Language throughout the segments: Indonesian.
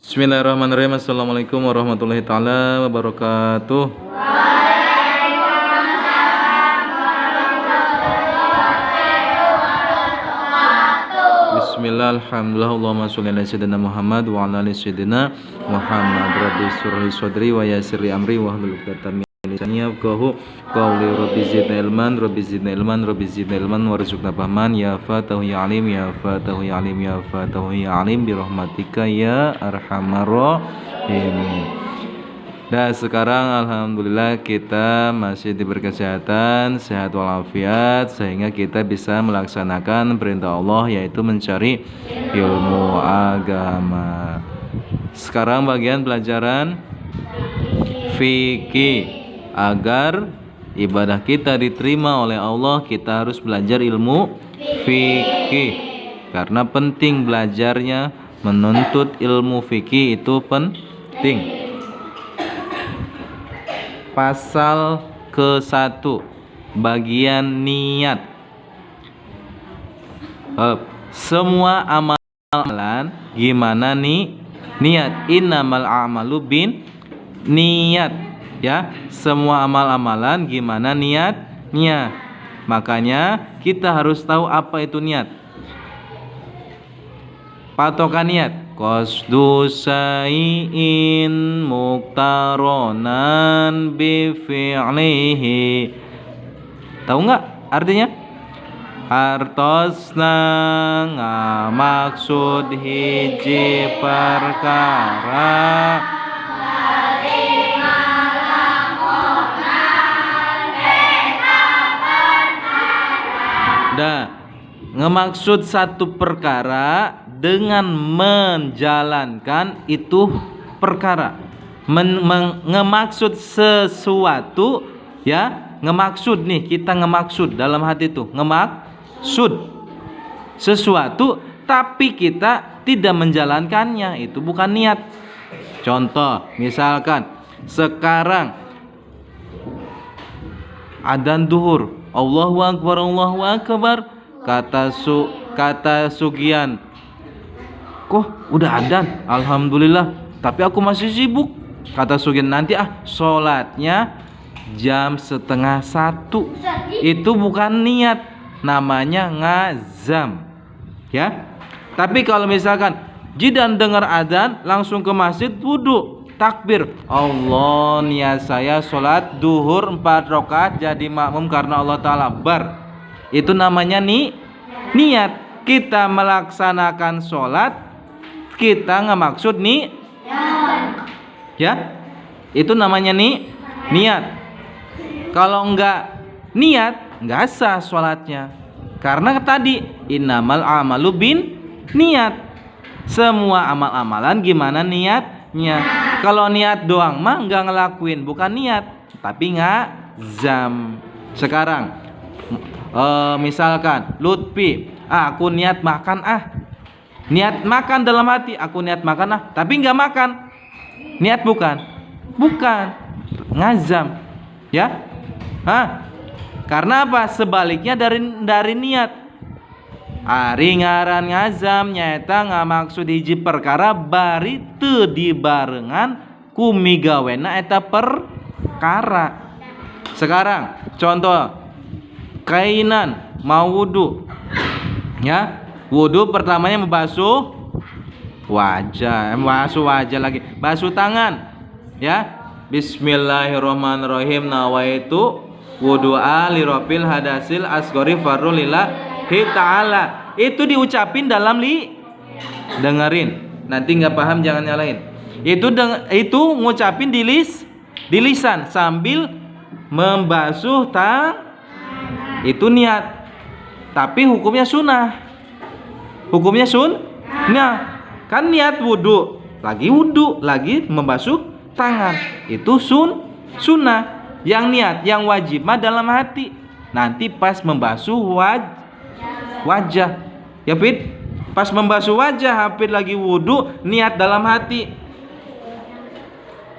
Bismillahirrahmanirrahim. Assalamualaikum warahmatullahi taala wabarakatuh. Bismillah, alhamdulillah, Allahumma sholli ala sayyidina Muhammad wa ala ali sayyidina Muhammad. Rabbi shrah li sadri wa yassir li amri wahlul 'uqdatam min lisani yafqahu qawli. Rabbi zidni ilman, Rabbi zidni ilman, Rabbi zidni ilman warzuqna fahman. Ya Fatahu ya Alim, ya Fatahu ya Alim, ya Fatahu ya Alim bi rahmatika ya arhamar rahimin. Dan sekarang alhamdulillah kita masih diberi kesehatan, sehat walafiat, sehingga kita bisa melaksanakan perintah Allah, yaitu mencari ilmu agama. Sekarang bagian pelajaran fikih. Agar ibadah kita diterima oleh Allah, kita harus belajar ilmu fikih. Karena penting belajarnya, menuntut ilmu fikih itu penting. Pasal ke-1 bagian niat. Semua amalan gimana nih? Niat. Innamal a'malu bin niat. Ya, semua amal-amalan gimana niatnya. Makanya kita harus tahu apa itu niat. Patokan niat. Qasdu sayin muqtaronan bi fi'lihi. Tahu nggak artinya? Hartosna ngamaksud hiji perkara ngemaksud satu perkara dengan menjalankan itu perkara. Ngemaksud sesuatu, ya, ngemaksud nih, kita ngemaksud dalam hati itu, ngemaksud sesuatu tapi kita tidak menjalankannya, itu bukan niat. Contoh, misalkan sekarang adzan duhur, Allahu Akbar, Allahu Akbar, kata Sugian, kok udah adzan, alhamdulillah, tapi aku masih sibuk. Kata Sugian, nanti sholatnya jam 12:30. Itu bukan niat, namanya ngazam, ya. Tapi kalau misalkan jidan dengar adzan langsung ke masjid, wudu, takbir, Allah, niat saya sholat duhur 4 rakaat jadi makmum karena Allah Ta'ala bar. Itu namanya niat. Kita melaksanakan sholat, kita ngemaksud ya, itu namanya niat. Kalau enggak niat, enggak sah sholatnya. Karena tadi innamal a'malu bin niat. Semua amal-amalan gimana niatnya. Kalau niat doang mah enggak ngelakuin, bukan niat, tapi ngazam. Sekarang misalkan Lutfi, aku niat makan, niat makan dalam hati, aku niat makan, tapi enggak makan. Niat bukan ngazam, ya. Karena apa? Sebaliknya dari niat. Ari ngaran ngazam nyaeta ngamaksud hiji perkara bari teu dibarengan ku migawena eta perkara. Sekarang contoh, kainan mau wudu, ya. Wudu pertamanya membasuh wajah, basuh tangan, ya. Bismillahirrahmanirrahim, nawaitu wudu'a li rabbil hadasil asghari farru lillahi ta'ala. Itu diucapin dalam dengerin. Nanti nggak paham jangan nyalain. Itu ngucapin di lisan sambil membasuh itu niat. Tapi hukumnya sunnah. Nah, kan niat wudu, lagi membasuh tangan. Itu sunnah. Yang niat, yang wajib mah dalam hati. Nanti pas membasuh wajah, ya Fit, pas membasuh wajah, Hafid lagi wudu, niat dalam hati,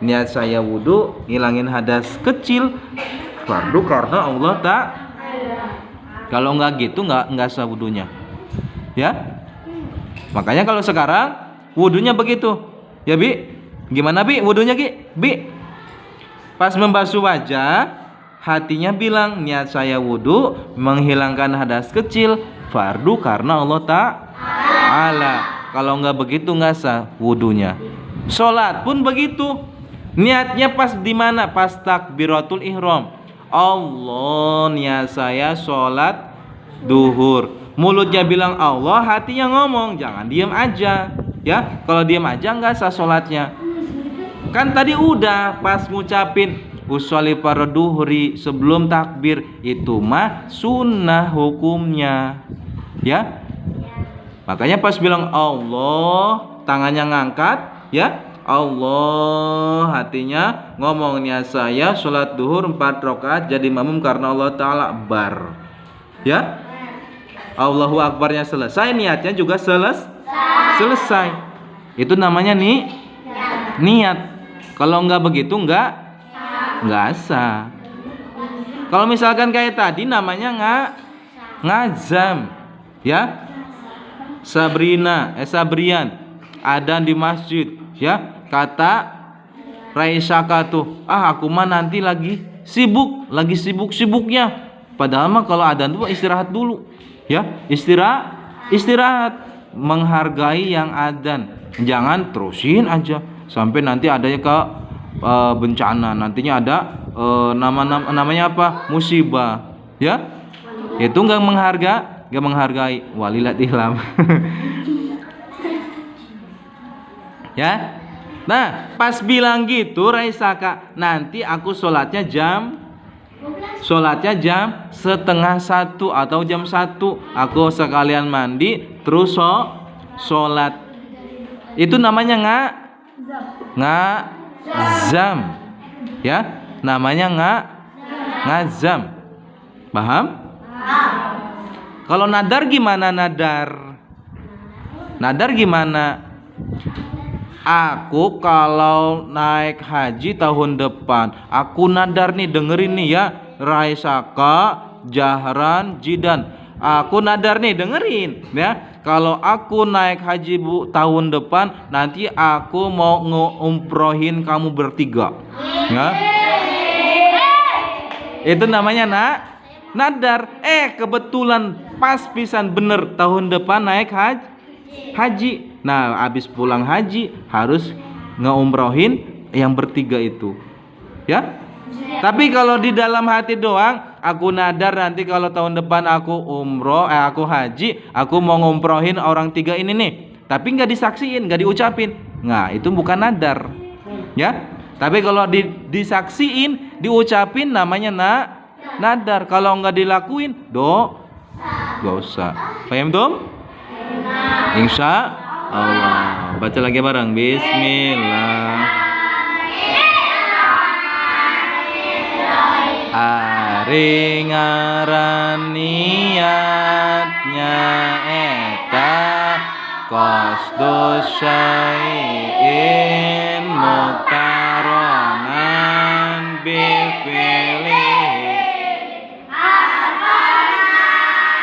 niat saya wudu ngilangin hadas kecil fardu karena Allah tak. Kalau nggak gitu nggak sah wudunya, ya. Makanya kalau sekarang wudunya begitu, Ya Bi, gimana Bi wudunya Bi? Pas membasuh wajah, hatinya bilang, niat saya wudu menghilangkan hadas kecil, fardu karena Allah Ta'ala. Kalau nggak begitu nggak sah wudunya. Sholat pun begitu. Niatnya pas di mana? Pas takbiratul ihram. Allah, niat saya sholat duhur. Mulutnya bilang Allah, hatinya ngomong. Jangan diam aja. Ya, kalau diam aja nggak sah sholatnya. Kan tadi udah pas ngucapin usolli farduhri sebelum takbir, itu mah sunnah hukumnya. Ya. Makanya pas bilang Allah, tangannya ngangkat, ya. Allah, hatinya ngomong, niat saya sholat duhur 4 rakaat jadi makmum karena Allah Ta'ala, bar. Ya. Allahu Akbarnya selesai, niatnya juga selesai. Itu namanya niat. Kalau nggak begitu nggak sah. Kalau misalkan kayak tadi namanya ngazam, ya. Sabrian adzan di masjid, ya. Kata Raisaka tuh, aku mah nanti lagi sibuk-sibuknya. Padahal mah kalau adzan tuh istirahat dulu, ya. Istirahat, menghargai yang adzan. Jangan terusin aja sampai nanti adanya ke bencana, nantinya ada namanya apa? Musibah, ya. Itu nggak menghargai. Walillahilham. Ya. Nah, pas bilang gitu Raisaka, nanti aku sholatnya jam 12:30 atau jam 1. Aku sekalian mandi terus sholat. Itu namanya ngazam. Ya, namanya ngazam. Paham? Kalau nadar gimana nadar? Nadar gimana? Aku kalau naik haji tahun depan, aku nadar nih, dengerin nih ya, Raisaka, Jahran, Jidan. Aku nadar nih, dengerin ya. Kalau aku naik haji tahun depan, nanti aku mau ngeumrohin kamu bertiga. Ya. Itu namanya nadar. Kebetulan pas pisan bener tahun depan naik haji. Nah, habis pulang haji harus ngeumrohin yang bertiga itu. Ya. Tapi kalau di dalam hati doang, aku nadar nanti kalau tahun depan aku aku haji, aku mau ngumrohin orang 3 ini nih. Tapi nggak disaksiin, nggak diucapin. Nah, itu bukan nadar. Ya. Tapi kalau disaksiin, diucapin, namanya nadar. Kalau nggak dilakuin, nggak usah. Paham tuh? Insya Allah. Baca lagi bareng. Bismillah. Ari ngaran niatnya eta qasdus syai